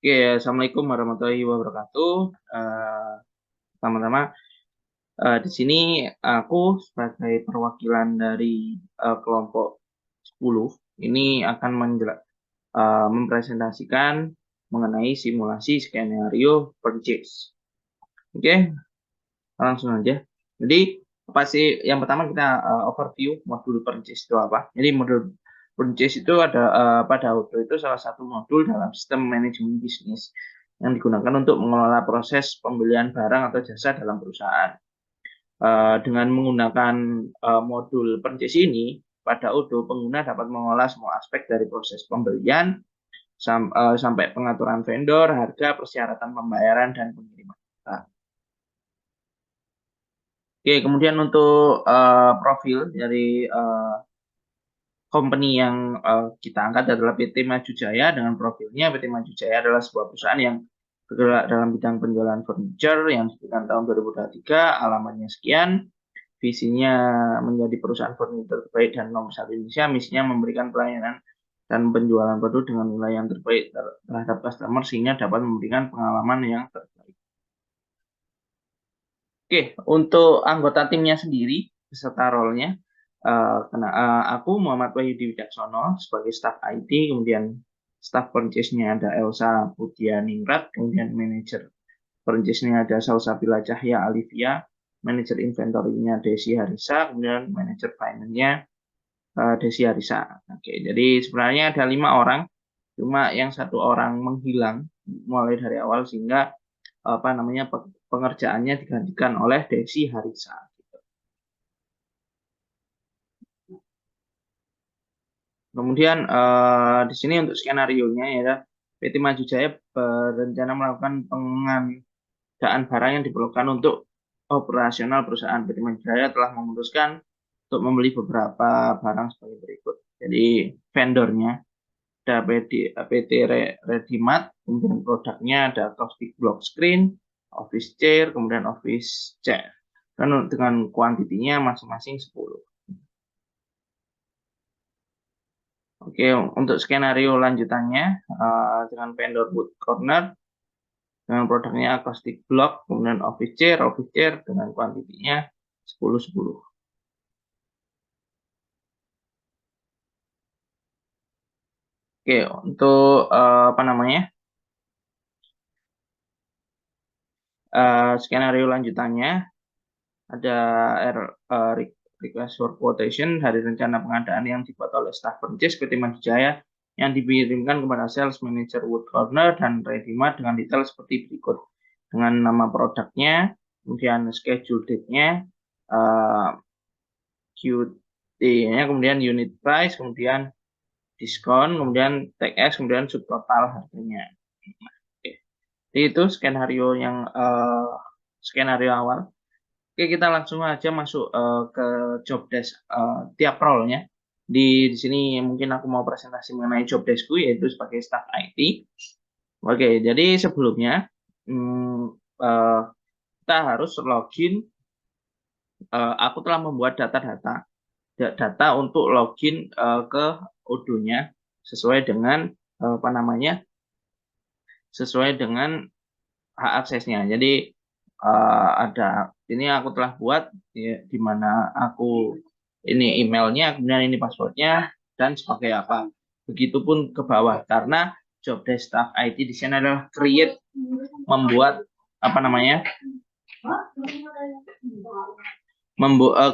Oke, assalamualaikum warahmatullahi wabarakatuh. Pertama-tama, di sini aku sebagai perwakilan dari kelompok 10 ini akan mempresentasikan mengenai simulasi skenario purchase. Oke, langsung aja. Jadi apa sih? Yang pertama kita overview modul purchase itu apa. Jadi modul purchase itu ada pada Odoo itu salah satu modul dalam sistem manajemen bisnis yang digunakan untuk mengelola proses pembelian barang atau jasa dalam perusahaan. Dengan menggunakan modul purchase ini, pada Odoo pengguna dapat mengolah semua aspek dari proses pembelian sampai pengaturan vendor, harga, persyaratan pembayaran, dan pengiriman. Oke, kemudian untuk profil dari company yang kita angkat adalah PT Maju Jaya. Dengan profilnya, PT Maju Jaya adalah sebuah perusahaan yang bergerak dalam bidang penjualan furniture yang didirikan tahun 2023, alamatnya sekian, visinya menjadi perusahaan furniture terbaik dan nomor 1 Indonesia, misinya memberikan pelayanan dan penjualan produk dengan nilai yang terbaik terhadap customer sehingga dapat memberikan pengalaman yang terbaik. Oke, untuk anggota timnya sendiri beserta role-nya, aku Muhammad Wahyudi Wicaksono sebagai staff IT, kemudian staff purchase-nya ada Elsa Pudianingrat, kemudian manajer purchase-nya ada Salsabila Cahya Alivia, manajer inventory-nya Desi Harisa, kemudian manajer finance-nya Desi Harisa. Oke, jadi sebenarnya ada 5 orang, cuma yang 1 orang menghilang mulai dari awal sehingga pengerjaannya digantikan oleh Desi Harisa. Kemudian di sini untuk skenario-nya ya, PT Maju Jaya berencana melakukan pengadaan barang yang diperlukan untuk operasional perusahaan. PT Maju Jaya telah memutuskan untuk membeli beberapa barang sebagai berikut. Jadi vendornya ada PT Redimat, kemudian produknya ada acoustic block screen, office chair, kemudian office chair. Dan dengan kuantitinya masing-masing 10. Oke, untuk skenario lanjutannya dengan vendor wood corner dengan produknya acoustic block, kemudian office chair dengan kuantitinya 10-10. Oke, untuk skenario lanjutannya ada request for quotation dari rencana pengadaan yang dibuat oleh staff purchase PT Maju Jaya yang dikirimkan kepada sales manager Wood Corner dan Redimat dengan detail seperti berikut, dengan nama produknya, kemudian schedule date-nya, QT-nya, kemudian unit price, kemudian diskon, kemudian tag S, kemudian subtotal harganya. Oke. Jadi itu skenario yang skenario awal. Oke, kita langsung aja masuk ke job desk tiap role-nya. Di sini mungkin aku mau presentasi mengenai job desk-ku yaitu sebagai staff IT. Oke, jadi sebelumnya kita harus login. Aku telah membuat data untuk login ke Odoo-nya sesuai dengan sesuai dengan hak aksesnya. Jadi ada ini aku telah buat ya, di mana aku ini emailnya, kemudian ini passwordnya dan sebagai apa. Begitupun ke bawah karena job desk staff IT di sini adalah membuat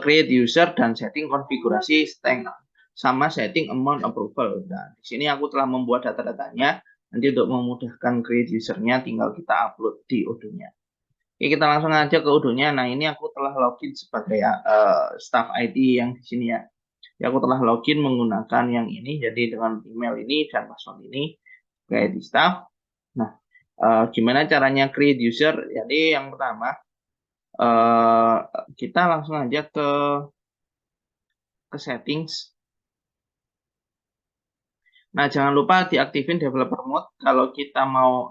create user dan setting konfigurasi string sama setting amount approval. Nah, di sini aku telah membuat data-datanya nanti untuk memudahkan create usernya tinggal kita upload di Odoo-nya. Oke, kita langsung aja ke Odoo-nya. Nah, ini aku telah login sebagai staff IT yang di sini ya. Jadi aku telah login menggunakan yang ini, jadi dengan email ini dan password ini sebagai staff. Nah, gimana caranya create user? Jadi yang pertama kita langsung aja ke settings. Nah, jangan lupa diaktifin developer mode kalau kita mau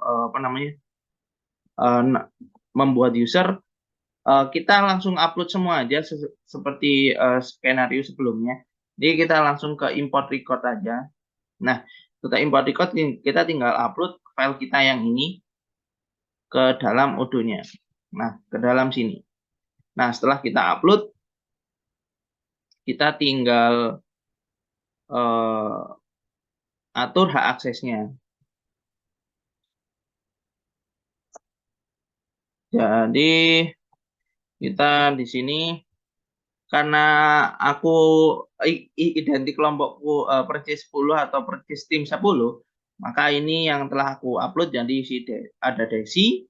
membuat user. Kita langsung upload semua aja seperti skenario sebelumnya. Jadi kita langsung ke import record aja. Nah, Setelah import record, kita tinggal upload file kita yang ini ke dalam Odoo-nya. Nah, ke dalam sini. Nah, setelah kita upload, kita tinggal atur hak aksesnya. Jadi kita di sini karena aku identik kelompokku purchase 10 atau purchase tim 10, maka ini yang telah aku upload. Jadi ada Desi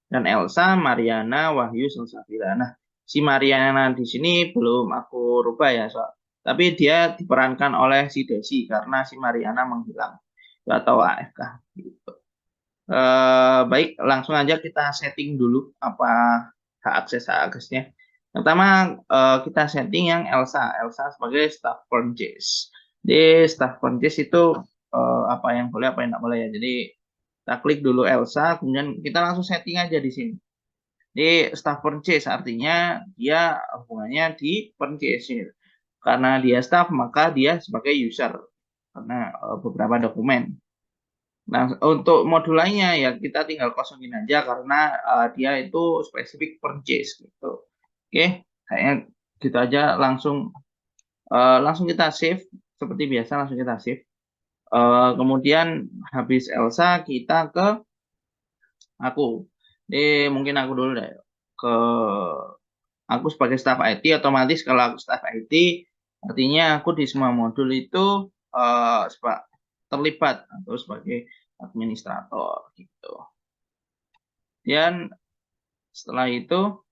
dan Elsa, Mariana, Wahyu, Salsabila. Nah, si Mariana di sini belum aku rubah ya, tapi dia diperankan oleh si Desi karena si Mariana menghilang atau AFK gitu. Baik, langsung aja kita setting dulu apa hak aksesnya. Yang pertama kita setting yang Elsa sebagai staff purchase. Di staff purchase itu apa yang boleh apa yang tidak boleh ya. Jadi kita klik dulu Elsa, kemudian kita langsung setting aja di sini. Di staff purchase artinya dia hubungannya di purchase. Karena dia staff maka dia sebagai user karena beberapa dokumen. Nah, untuk modul lainnya ya kita tinggal kosongin aja karena dia itu spesifik purchase gitu. Oke, kayaknya gitu aja langsung kita save seperti biasa langsung kita save. Kemudian habis Elsa kita ke aku. Ini mungkin aku dulu deh ke aku sebagai staff IT. Otomatis kalau aku staff IT artinya aku di semua modul itu terlibat atau sebagai administrator gitu. Dan setelah itu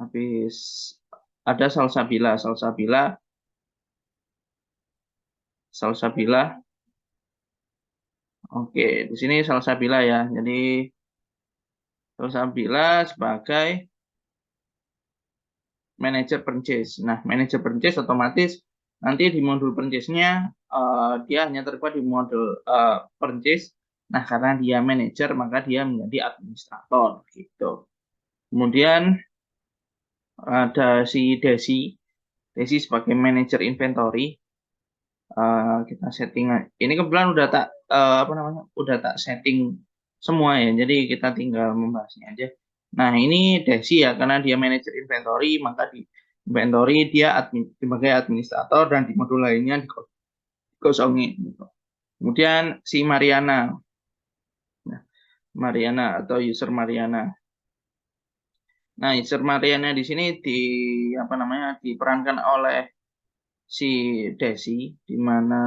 habis ada Salsabila. Oke, di sini Salsabila ya. Jadi Salsabila sebagai manajer purchase. Nah, manajer purchase otomatis nanti di modul purchase-nya dia hanya terlibat di modul purchase. Nah, karena dia manajer maka dia menjadi administrator gitu. Kemudian ada si Desi sebagai manajer inventory. Kita setting. Ini kebetulan udah tak setting semua ya. Jadi kita tinggal membahasnya aja. Nah, ini Desi ya karena dia manajer inventory maka di inventory dia sebagai administrator dan di modul lainnya dikosongin gitu. Kemudian si Mariana. Nah, Mariana atau user Mariana. Nah, user Mariana di sini diperankan oleh si Desi, di mana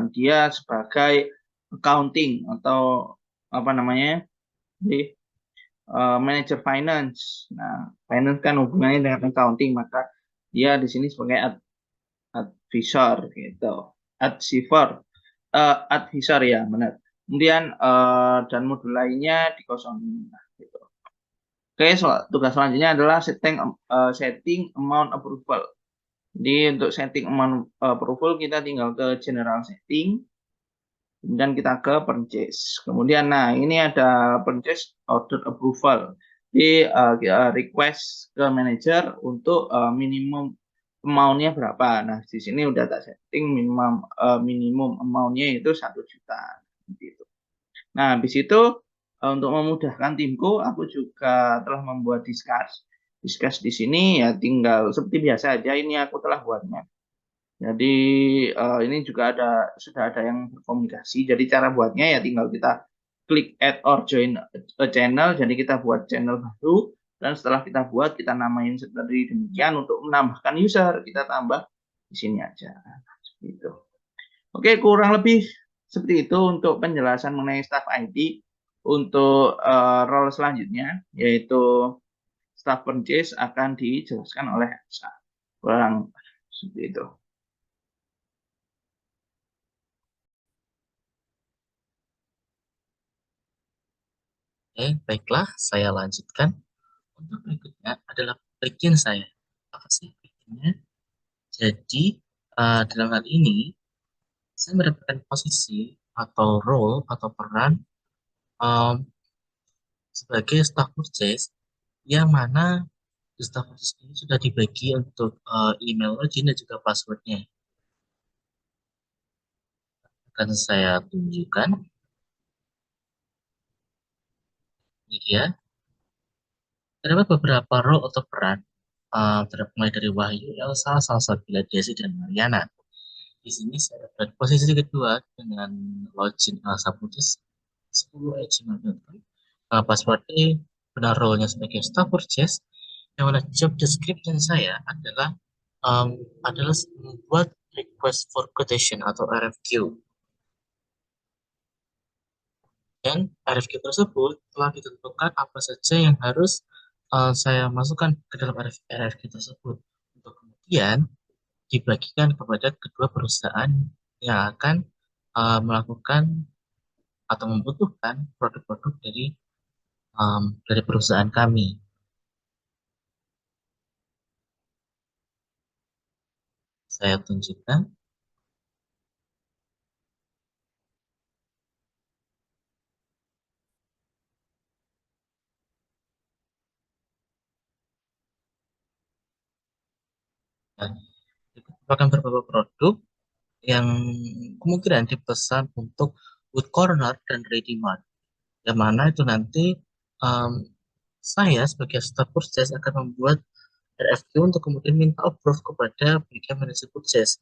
dia sebagai accounting atau di manager finance. Nah, finance kan hubungannya dengan accounting, maka dia di sini sebagai advisor gitu, advisor ya benar. Kemudian dan modul lainnya dikosongin. Nah, gitu. Oke, tugas selanjutnya adalah setting amount approval. Jadi untuk setting amount approval kita tinggal ke general setting dan kita ke purchase. Kemudian nah ini ada purchase order approval. Jadi request ke manager untuk minimum amount-nya berapa. Nah, di sini udah tak setting minimum amount-nya itu 1 juta gitu. Nah, habis itu untuk memudahkan timku, aku juga telah membuat discuss. Discuss di sini ya tinggal seperti biasa aja ini aku telah buatnya. Jadi ini juga sudah ada yang berkomunikasi. Jadi cara buatnya ya tinggal kita klik add or join a channel. Jadi kita buat channel baru dan setelah kita buat kita namain seperti demikian untuk menambahkan user kita tambah di sini aja. Gitu. Oke, kurang lebih seperti itu untuk penjelasan mengenai staff IT. Untuk role selanjutnya yaitu staff purchase akan dijelaskan oleh Elsa. Kurang seperti itu. Oke, baiklah, saya lanjutkan. Untuk berikutnya adalah bagian saya. Apa sih bagiannya? Jadi, dalam hal ini, saya mendapatkan posisi atau role atau peran um, sebagai staff purchase yang mana di staff purchase ini sudah dibagi untuk email login dan juga passwordnya. akan saya tunjukkan. Ini dia. Terdapat beberapa role atau peran, terdapat mulai dari Wahyu, Elsa, Salsabila, Desi, dan Mariana. Di sini saya dapat posisi kedua dengan login Elsa Putus 10 passwordnya benar role-nya sebagai staff purchase, yang mana job description saya um, adalah membuat request for quotation atau RFQ. Dan RFQ tersebut telah ditentukan apa saja yang harus saya masukkan ke dalam RFQ tersebut, untuk kemudian dibagikan kepada kedua perusahaan yang akan melakukan atau membutuhkan produk-produk dari perusahaan kami. Saya tunjukkan. Dan itu merupakan beberapa produk yang kemungkinan dipesan untuk Wood Corner dan Ready Mart, yang mana itu nanti um, saya sebagai staff purchase akan membuat RFQ untuk kemudian minta approve kepada bagian manajer purchase.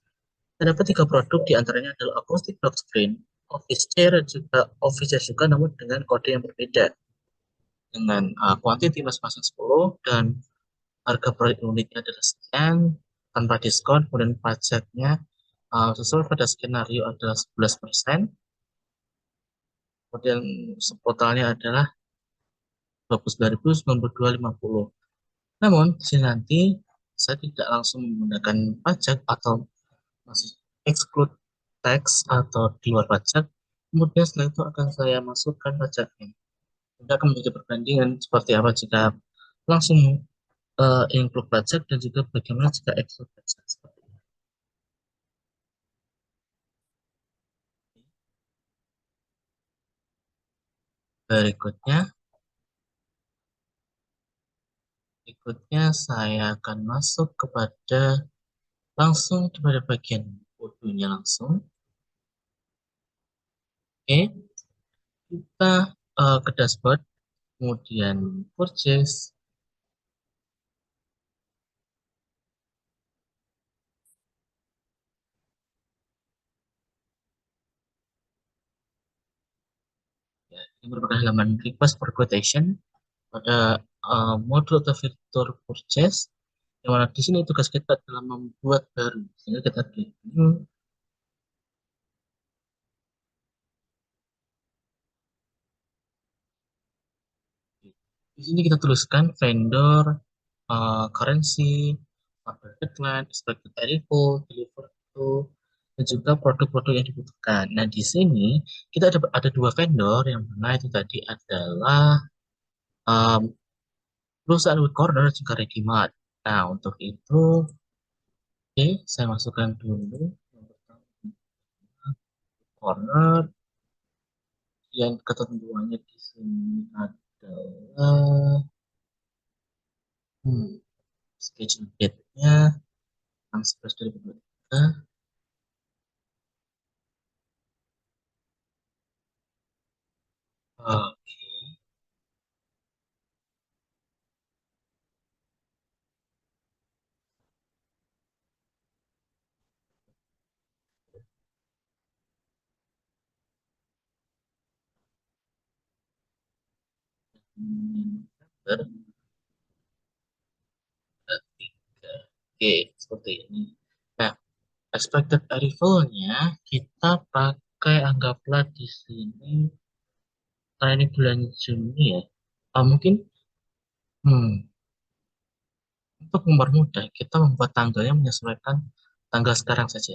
Terdapat 3 produk, diantaranya adalah acoustic block screen, office chair, dan juga office chair juga, namun dengan kode yang berbeda, dengan quantity masing-masing 10, dan harga per unitnya adalah sekian, tanpa diskon, kemudian pajaknya sesuai pada skenario adalah 11%, kemudian totalnya adalah 29.092,50. Namun, di sini nanti saya tidak langsung menggunakan pajak atau masih exclude tax atau di luar pajak. Kemudian setelah itu akan saya masukkan pajaknya. Kita akan menjadi perbandingan seperti apa jika langsung include pajak dan juga bagaimana jika exclude pajak. Seperti ini. Berikutnya, saya akan masuk kepada langsung kepada bagian fotonya langsung. Oke, kita ke dashboard, kemudian purchase. Ya, ini merupakan halaman request for quotation pada modul atau fitur purchase, yang mana di sini tugas kita adalah membuat baru, sehingga kita klik new. Di sini kita tuliskan vendor, currency, order deadline, expected arrival, deliver to, dan juga produk-produk yang dibutuhkan. Nah, di sini kita ada 2 vendor, yang mana itu tadi adalah um, perusahaan Wood Corner juga Ready Mart. Nah, untuk itu, oke, saya masukkan dulu yang pertama Corner, yang ketentuannya di sini adalah schedule date-nya tanggal 11 2023. Oke, tiga. Oke, seperti ini. Nah, expected arrival-nya kita pakai, anggaplah di sini karena ini bulan Juni ya. Mungkin hmm, untuk mempermudah kita membuat tanggalnya menyesuaikan tanggal sekarang saja.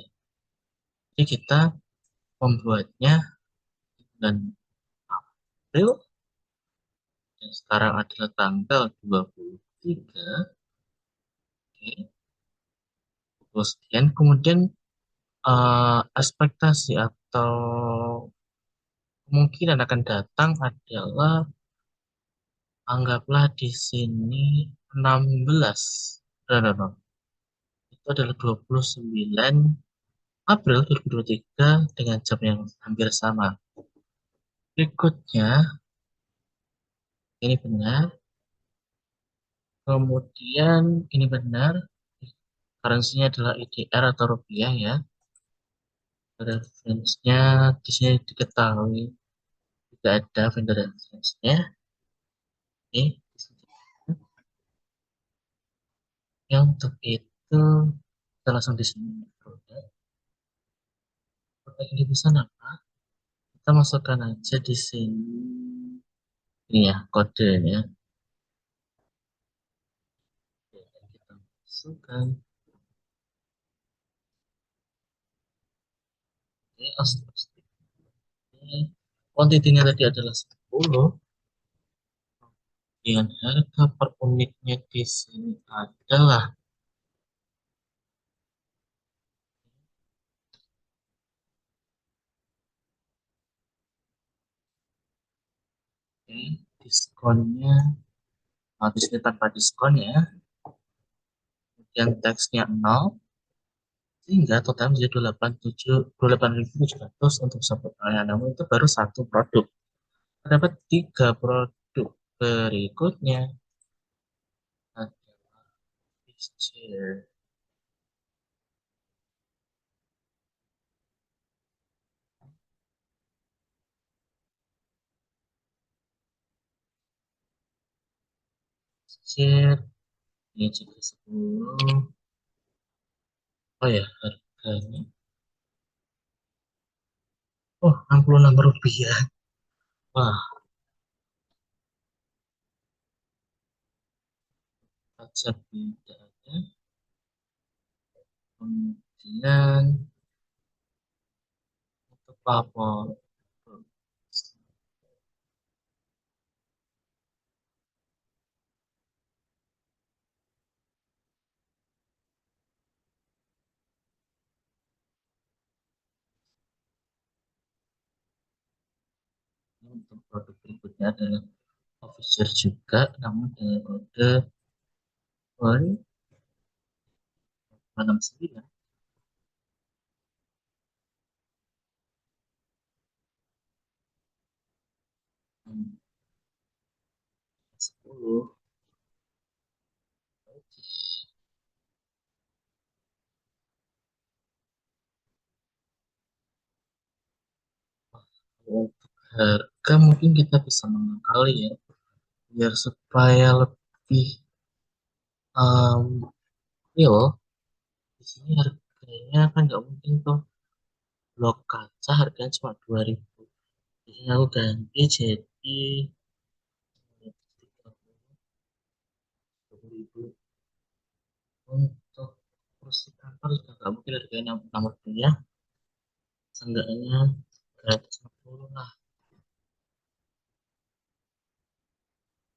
Jadi kita membuatnya bulan April, dan sekarang adalah tanggal 23. Oke, terus kemudian ekspektasi atau kemungkinan akan datang adalah, anggaplah di sini 16. No, no, no. Itu adalah 29 April 2023 dengan jam yang hampir sama. Berikutnya, ini benar. Kemudian ini benar. Currency-nya adalah IDR atau rupiah ya. Reference-nya di sini diketahui tidak ada vendor reference-nya. Oke, yang untuk itu kita langsung di sini produk. Produk ini bisa apa? Kita masukkan aja di sini. Ini ya kodenya. Kita masukkan. Oke, kuantitinya tadi adalah 10. Dengan harga per unitnya di sini adalah oke, diskonnya di sini tanpa diskon ya. Kemudian teksnya 0 sehingga total menjadi 28.700 untuk satu pelayanan. Namun itu baru satu produk. Terdapat tiga produk berikutnya adalah chair. Chair ini juga 10. Oh ya, harganya. Oh, Rp66. Wah, pajak tidak ada. Kemudian untuk lapor untuk produk berikutnya adalah officer juga, namun dengan kode 69. Hmm, 10. Untuk harga mungkin kita bisa mengakali ya, biar supaya lebih real. Di sini harganya kan nggak mungkin tuh blok kaca harganya cuma 2.000. Di sini aku ganti jadi 30.000. Untuk kursi kantor juga nggak mungkin harganya 60 ya, seenggaknya 150 lah.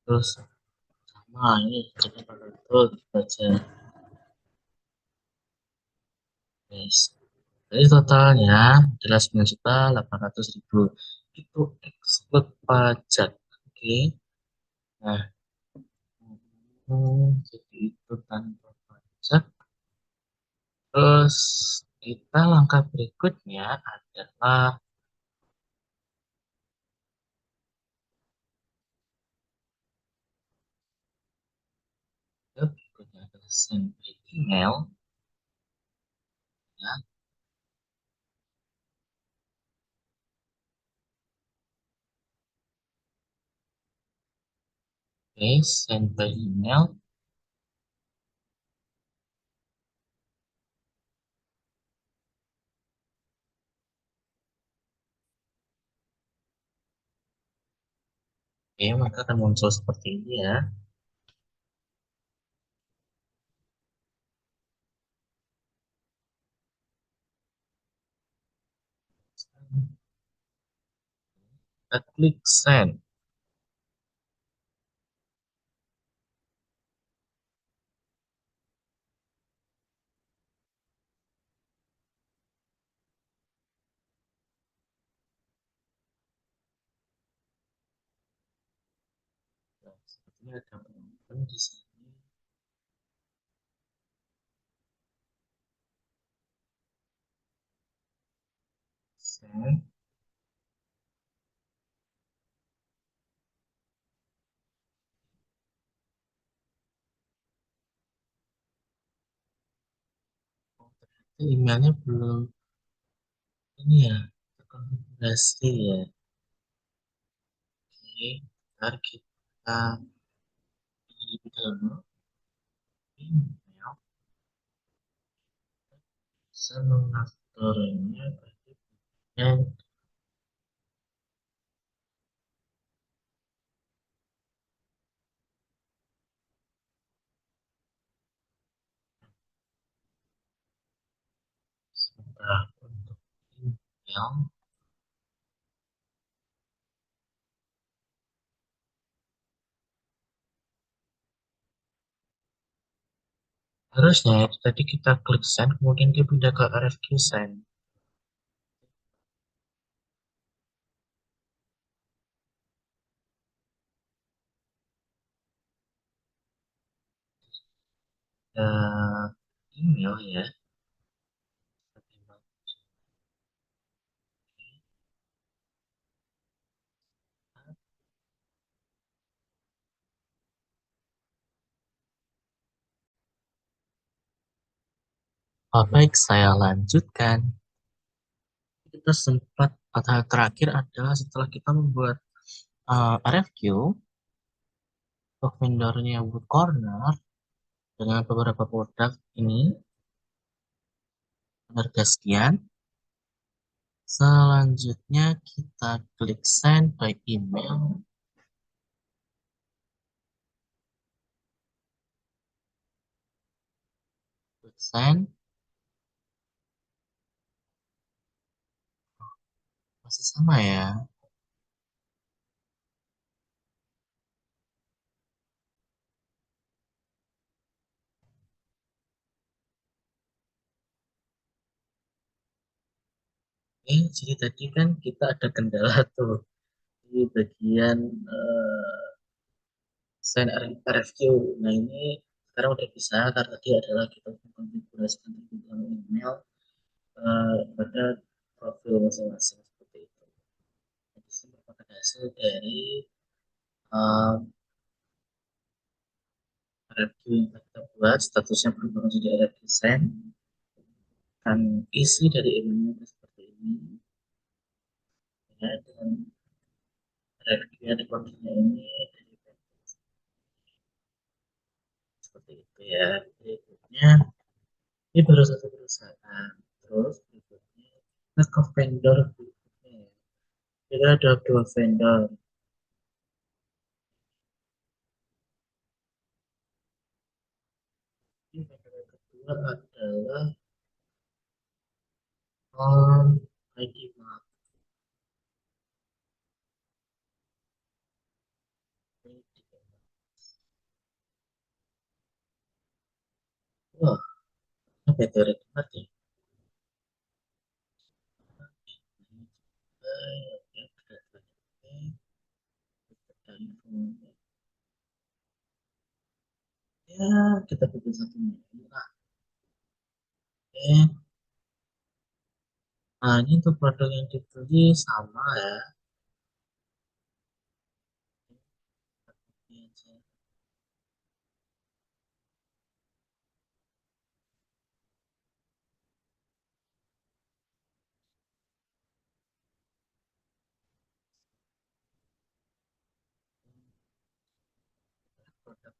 Terus sama ini jadi 400 baca guys. Jadi totalnya adalah 9.800.000 itu exclude pajak. Oke, nah jadi itu tanpa pajak. Terus kita langkah berikutnya adalah berikutnya adalah send by email ya. Oke, send by email. Oke, maka akan muncul seperti ini ya. Kita klik send. Nah, sepertinya ada penonton di sini. Sen. Oh, ternyata emailnya belum ini ya, terkonfigurasi ya. Oke, ntar kita lebih dulu email. Bisa mengaturnya berarti dan sebentar untuk email. Harusnya itu tadi kita klik send, kemudian dia pindah ke RFQ send. Email ya. Oh, baik, saya lanjutkan. Kita sempat atau terakhir adalah setelah kita membuat RFQ untuk vendornya Wood Corner dengan beberapa produk ini harga sekian. Selanjutnya kita klik send by email. Klik send. Masih sama ya. Jadi tadi kan kita ada kendala tuh di bagian send RFQ. Nah ini sekarang udah bisa karena tadi adalah kita mengkonfigurasikan terlebih dahulu email pada profil masing-masing seperti itu. Jadi ini merupakan hasil dari uh, RFQ yang kita buat, statusnya berubah menjadi RFQ send. Dan isi dari emailnya seperti ini. Ya, dan RFQ yang dikonfigurasinya ini dari seperti itu ya. Berikutnya ini baru satu perusahaan. Terus berikutnya kita ke vendor berikutnya. Kita ada dua vendor. Ini vendor yang kedua adalah ID Mart. Wah, ini vendor yang keempat ya. Ya, kita bikin satu menu lah. Oke. Nah, ini untuk produk yang dibeli sama ya. Ini aja. Produk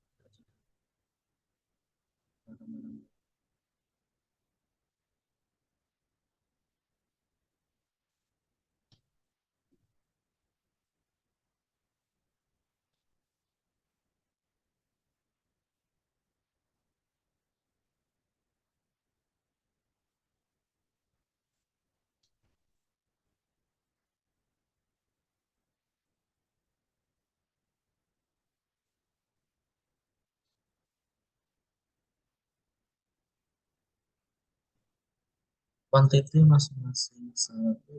quantity masing-masing satu.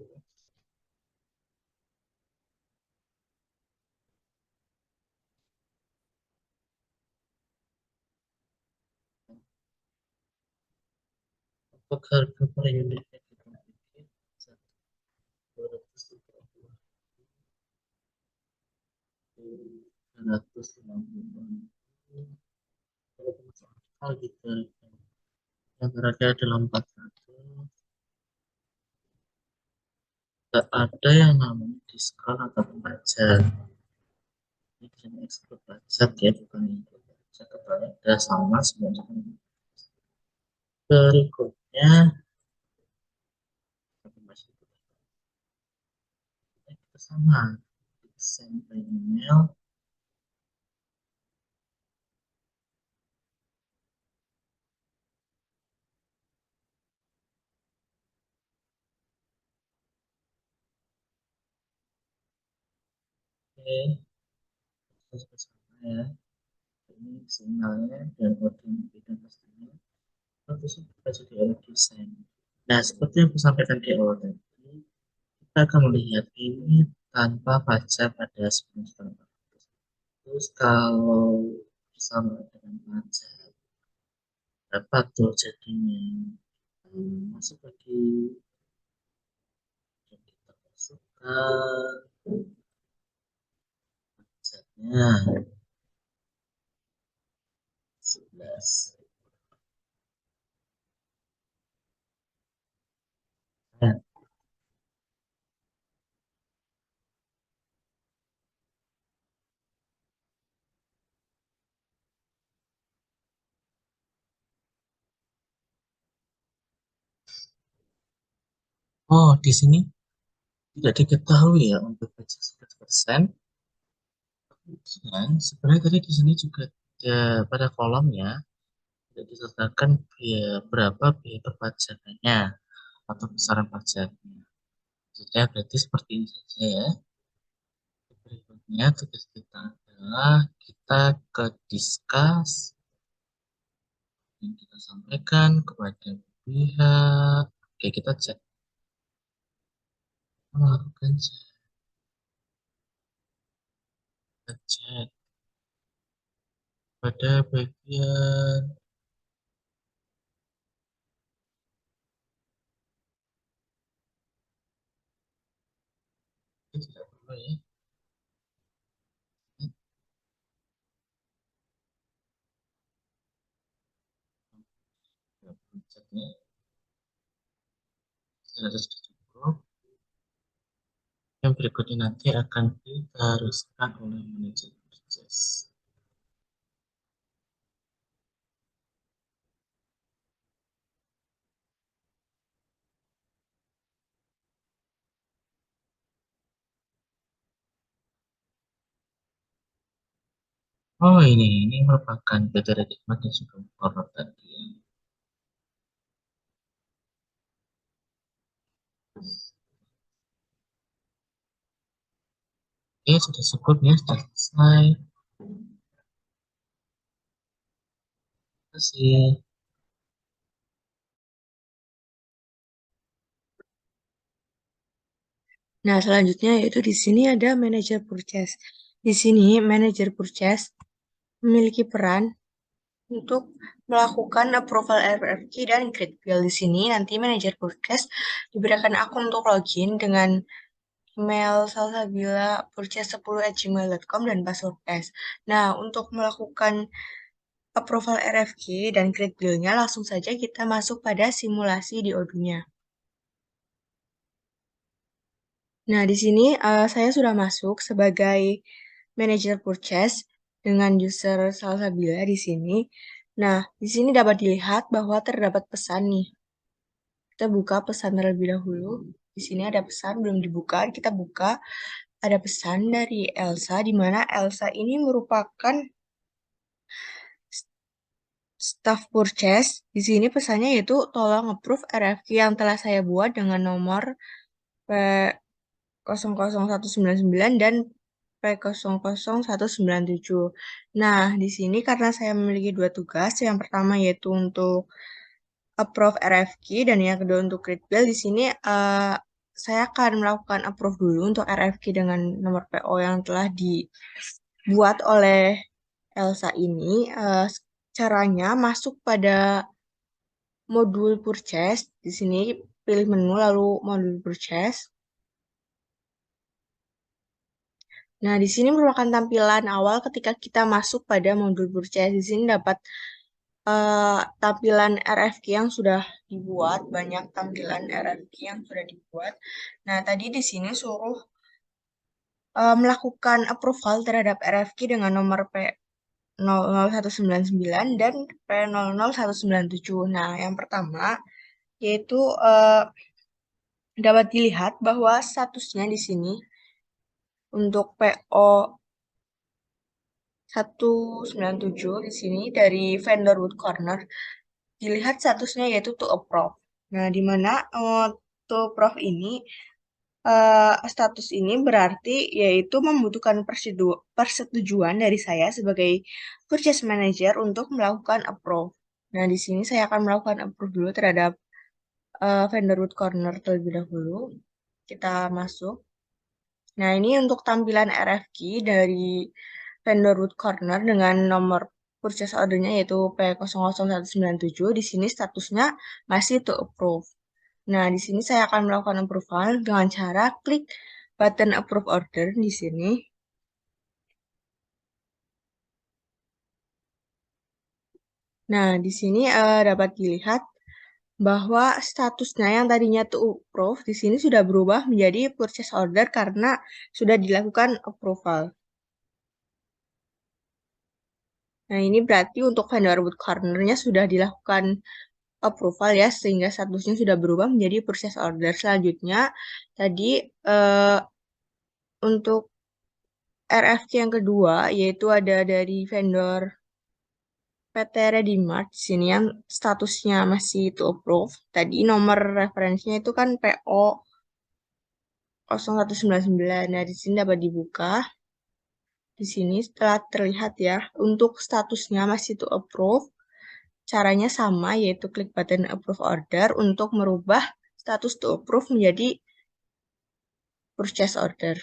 Untuk harga per unitnya kita bikin satu. gitu. Yang berada dalam 400, tidak ada yang namanya diskon atau pajak. Ini hanya ekspor pajak ya, bukan impor pajak. Kebanyakan ada sama semuanya. Berikutnya kita sama send by email. Oke, terus sama ya. Ini sinyalnya dan ODMP dan pastinya. Terus kita jadi oleh desain. Nah, seperti yang aku sampaikan di awal tadi, kita akan melihat ini tanpa pajak pada semester. Terus kalau bersama dengan pajak, dapat tuh jadinya masuk lagi yang kita masukkan pajaknya 11. Nah, oh, di sini tidak diketahui ya untuk pajak 11%. Dan sebenarnya tadi di sini juga pada kolomnya tidak disertakan biaya berapa biaya perpajakannya atau besaran pajaknya. Jadi berarti seperti ini saja ya. Berikutnya tugas kita adalah kita ke discuss yang kita sampaikan kepada pihak. Oke, kita cek melakukan cek pada bagian ini tidak perlu ya. Ceknya sudah cukup. Yang berikutnya nanti akan diharuskan oleh manajer purchase. Oh ini merupakan kriteria nikmat dan juga horor tadi. Oke, sudah cukup ya, sudah selesai. Terima kasih. Nah, selanjutnya yaitu di sini ada manajer purchase. Di sini manajer purchase memiliki peran untuk melakukan approval RFQ dan create bill. Di sini nanti manajer purchase diberikan akun untuk login dengan email salsabila_purchase10@gmail.com dan password S. Nah, untuk melakukan approval RFQ dan create bill-nya langsung saja kita masuk pada simulasi di Odoo-nya. Nah, di sini saya sudah masuk sebagai manager purchase dengan user Salsabila di sini. Nah, di sini dapat dilihat bahwa terdapat pesan nih. Kita buka pesan terlebih dahulu. Di sini ada pesan belum dibuka, kita buka. Ada pesan dari Elsa, di mana Elsa ini merupakan staff purchase. Di sini pesannya yaitu tolong approve RFQ yang telah saya buat dengan nomor P00199 dan P00197. Nah, di sini karena saya memiliki dua tugas, yang pertama yaitu untuk approve RFQ dan yang kedua untuk create bill. Di sini saya akan melakukan approve dulu untuk RFQ dengan nomor PO yang telah dibuat oleh Elsa ini. Caranya masuk pada modul purchase. Di sini pilih menu lalu modul purchase. Nah, di sini merupakan tampilan awal ketika kita masuk pada modul purchase. Di sini dapat tampilan RFQ yang sudah dibuat, banyak tampilan RFQ yang sudah dibuat. Nah, tadi di sini suruh melakukan approval terhadap RFQ dengan nomor P00199 dan P00197. Nah, yang pertama yaitu dapat dilihat bahwa statusnya di sini untuk PO 197 di sini dari vendor Wood Corner dilihat statusnya yaitu to approve. Nah, di mana to approve ini status ini berarti yaitu membutuhkan persetujuan dari saya sebagai purchase manager untuk melakukan approve. Nah, di sini saya akan melakukan approve dulu terhadap vendor Wood Corner terlebih dahulu. Kita masuk. Nah, ini untuk tampilan RFQ dari vendor Wood Corner dengan nomor purchase ordernya yaitu P00197. Di sini statusnya masih to approve. Nah, di sini saya akan melakukan approval dengan cara klik button approve order di sini. Nah, di sini dapat dilihat bahwa statusnya yang tadinya to approve di sini sudah berubah menjadi purchase order karena sudah dilakukan approval. Nah, ini berarti untuk vendor Wood Corner-nya sudah dilakukan approval ya, sehingga statusnya sudah berubah menjadi purchase order. Selanjutnya, tadi untuk RFQ yang kedua, yaitu ada dari vendor PT Ready Mart, sini yang statusnya masih to approve. Tadi nomor referensinya itu kan PO 0199. Nah, di sini dapat dibuka. Di sini setelah terlihat ya, untuk statusnya masih to approve. Caranya sama, yaitu klik button approve order untuk merubah status to approve menjadi purchase order.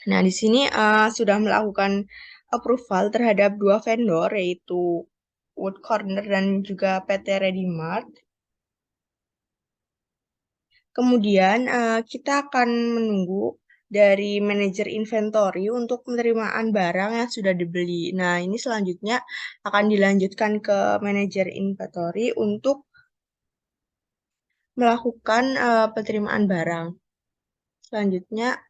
Nah, di sini sudah melakukan approval terhadap dua vendor, yaitu Wood Corner dan juga PT Ready Mart. Kemudian kita akan menunggu dari manajer inventory untuk penerimaan barang yang sudah dibeli. Nah, ini selanjutnya akan dilanjutkan ke manajer inventory untuk melakukan penerimaan barang. Selanjutnya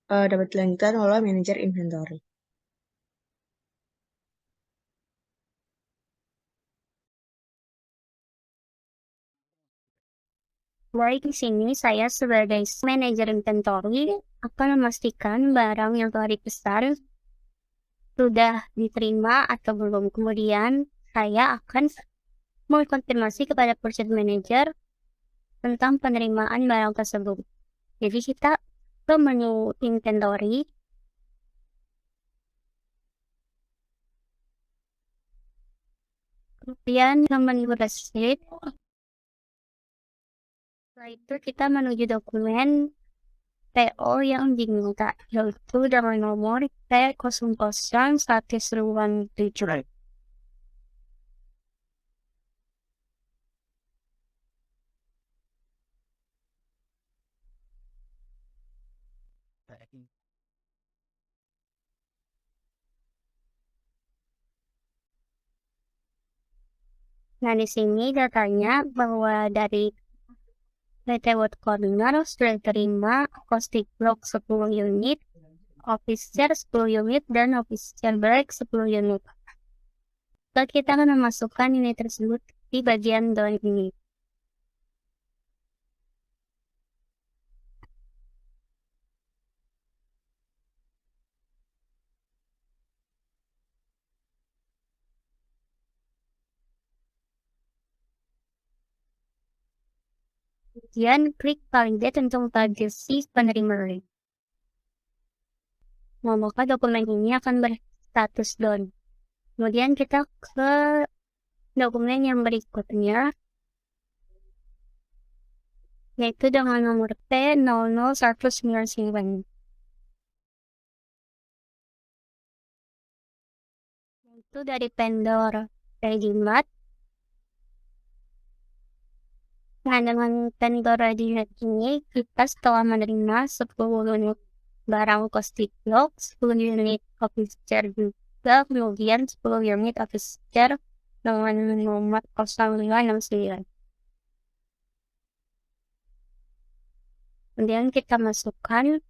dapat dilanjutkan oleh manajer inventory. Baik, di sini saya sebagai manajer inventory akan memastikan barang yang telah dipesan sudah diterima atau belum. Kemudian saya akan mengkonfirmasi kepada purchase manager tentang penerimaan barang tersebut. Jadi kita ke menu inventory. Kemudian ke menu receipt. Setelah itu kita menuju dokumen PO yang diminta, yaitu dengan nomor P00117. Nah, di sini datanya bahwa dari PT Wood Corner sudah terima caustic block 10 unit, office chair 10 unit, dan office chair break 10 unit. Lalu kita akan memasukkan unit tersebut di bagian down ini. Kemudian klik validate untuk validasi penerima. Maka dokumen ini akan berstatus down. Kemudian kita ke dokumen yang berikutnya, yaitu dengan nomor P00199. Itu dari vendor Ready Mart. Nah, dengan vendor ready-made ini, kita setelah menerima 10 unit barang costing block, 10 unit office chair juga, kemudian 10 unit office chair dengan nomor 0569. Kemudian kita masukkan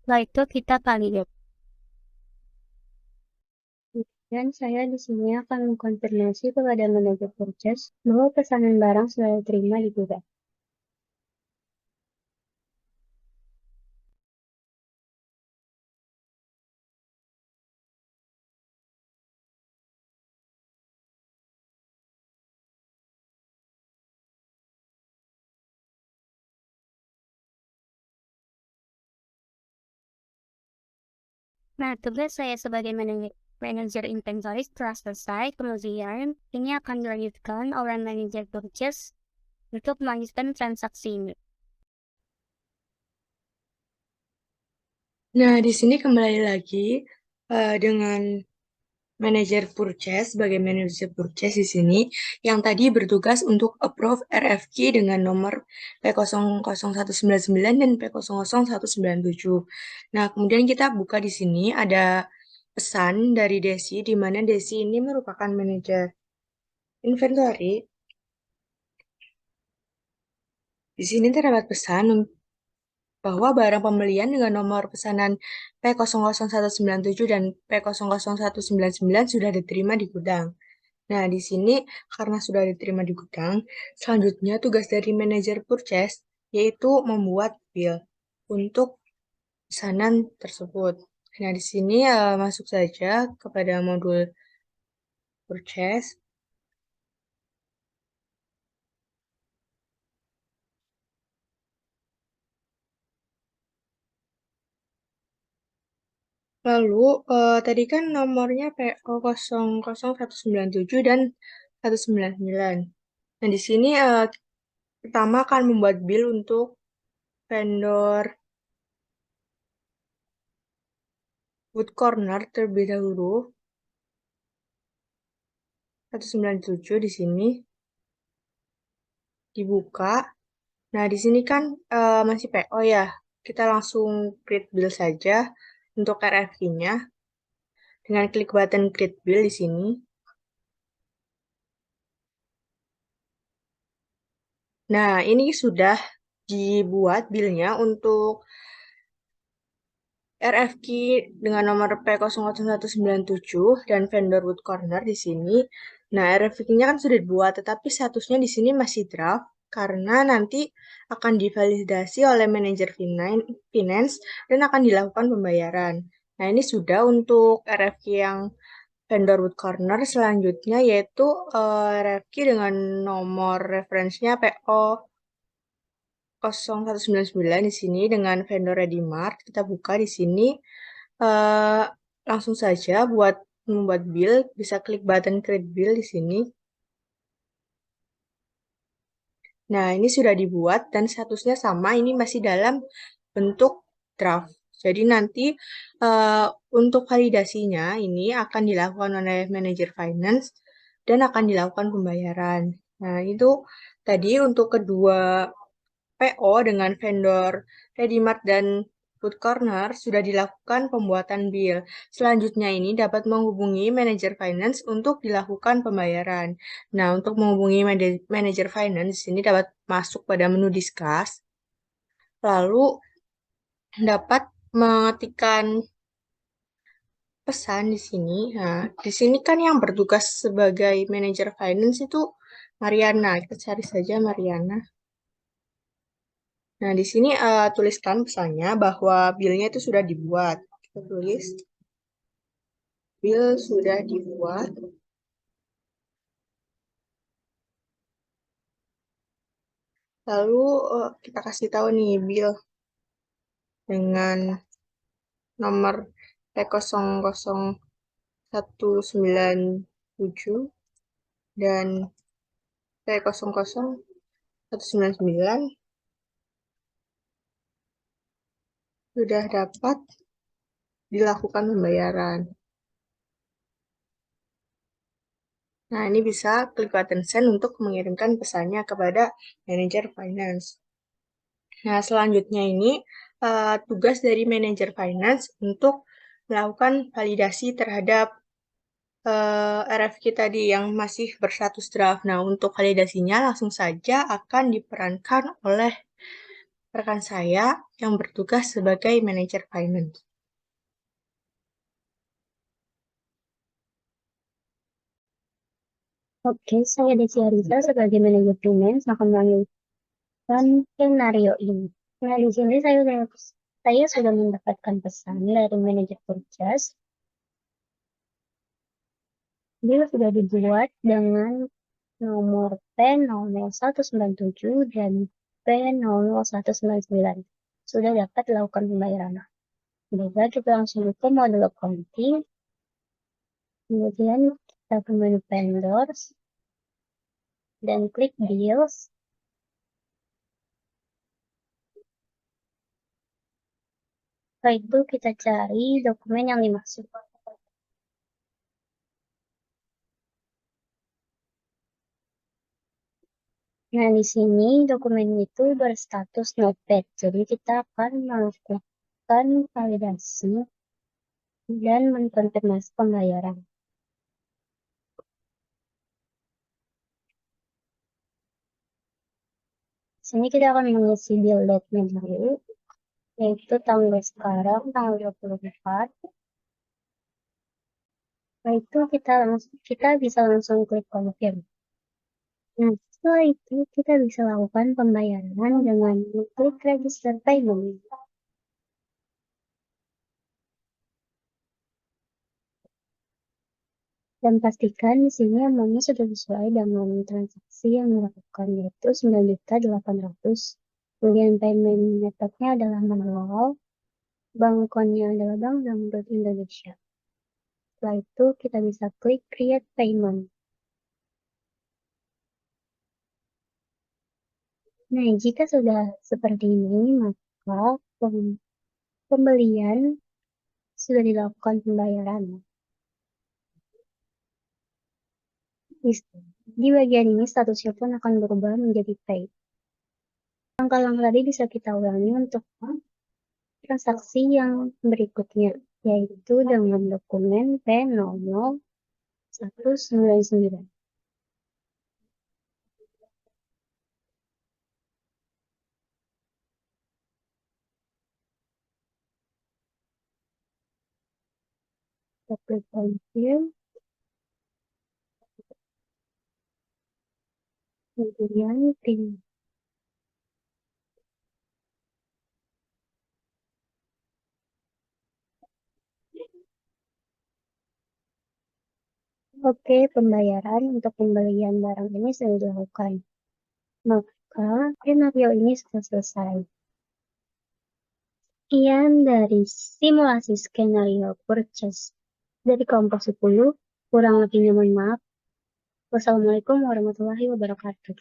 setelah itu kita validate. Dan saya di sini akan mengkonfirmasi kepada manajer purchase bahwa pesanan barang sudah diterima di gudang. Nah, tugas saya sebagai manajer inventory setelah selesai, kemudian ini akan dilanjutkan oleh manajer purchase untuk melanjutkan transaksi ini. Nah, di sini kembali lagi dengan manajer purchase sebagai manajer purchase di sini yang tadi bertugas untuk approve RFQ dengan nomor P00199 dan P00197. Nah, kemudian kita buka di sini ada pesan dari Desi di mana Desi ini merupakan manajer inventory. Di sini terdapat pesan bahwa barang pembelian dengan nomor pesanan P00197 dan P00199 sudah diterima di gudang. Nah, di sini karena sudah diterima di gudang, selanjutnya tugas dari manajer purchase yaitu membuat bill untuk pesanan tersebut. Nah, di sini masuk saja kepada modul purchase. Lalu, tadi kan nomornya PO00197 dan 199. Nah, di sini pertama akan membuat bill untuk vendor Wood Corner terlebih dahulu. 197 di sini dibuka. Nah, di sini kan masih PO ya. Kita langsung create bill saja untuk RFQ-nya dengan klik button create bill di sini. Nah, ini sudah dibuat billnya untuk RFQ dengan nomor P00197 dan vendor Wood Corner di sini. Nah, RFQ-nya kan sudah dibuat, tetapi statusnya di sini masih draft karena nanti akan divalidasi oleh manajer finance dan akan dilakukan pembayaran. Nah, ini sudah untuk RFQ yang vendor Wood Corner. Selanjutnya yaitu RFQ dengan nomor referensinya PO 0199 di sini dengan vendor Readymart. Kita buka di sini. Langsung saja buat membuat bill, bisa klik button create bill di sini. Nah, ini sudah dibuat dan statusnya sama, ini masih dalam bentuk draft. Jadi nanti untuk validasinya ini akan dilakukan oleh manajer finance dan akan dilakukan pembayaran. Nah, itu tadi untuk kedua PO dengan vendor Readymart dan Food Corner sudah dilakukan pembuatan bill. Selanjutnya ini dapat menghubungi manajer finance untuk dilakukan pembayaran. Nah, untuk menghubungi manajer finance, di sini dapat masuk pada menu discuss. Lalu dapat mengetikkan pesan di sini. Nah, di sini kan yang bertugas sebagai manajer finance itu Mariana. Kita cari saja Mariana. Nah, di sini tuliskan pesannya bahwa bill-nya itu sudah dibuat. Kita tulis, bill sudah dibuat. Lalu kita kasih tahu nih bill dengan nomor P00197 dan P00199 sudah dapat dilakukan pembayaran. Nah, ini bisa klik button send untuk mengirimkan pesannya kepada manajer finance. Nah, selanjutnya ini tugas dari manajer finance untuk melakukan validasi terhadap RFQ tadi yang masih berstatus draft. Nah, untuk validasinya langsung saja akan diperankan oleh rekan saya yang bertugas sebagai manajer finance. Oke, saya Desi Arisa sebagai manajer finance akan melanjutkan skenario ini. Nah, di sini saya sudah mendapatkan pesan dari manajer purchase. Dia sudah dibuat dengan nomor P00197 dan P00199. Sudah dapat dilakukan pembayaran. Jadi kita langsung ke model accounting. Kemudian kita ke menu vendors dan klik deals. Setelah itu kita cari dokumen yang dimaksud. Nah, di sini dokumen itu berstatus notepad. Jadi kita akan melakukan validasi dan mengkonfirmasi pembayaran. Di sini kita akan mengisi bill date-nya dulu, yaitu tanggal sekarang, tanggal 24. Setelah itu kita bisa langsung klik confirm. Nah, setelah itu kita bisa lakukan pembayaran dengan klik register payment. Dan pastikan di sini amountnya sudah sesuai dengan transaksi yang dilakukan, yaitu 9.800.000. Kemudian payment methodnya adalah manual, bank konnya adalah Bank Danamon Indonesia. Setelah itu kita bisa klik create payment. Nah, jika sudah seperti ini, maka pembelian sudah dilakukan pembayaran. Di bagian ini statusnya pun akan berubah menjadi paid. Langkah-langkah tadi bisa kita ulangi untuk transaksi yang berikutnya, yaitu dengan dokumen P00199. Kita klik confirm. Kemudian print. Oke, pembayaran untuk pembelian barang ini sudah dilakukan. Maka skenario ini sudah selesai. Sekian dari simulasi skenario purchase dari kelompok 10. Kurang lebihnya mohon maaf. Wassalamualaikum warahmatullahi wabarakatuh.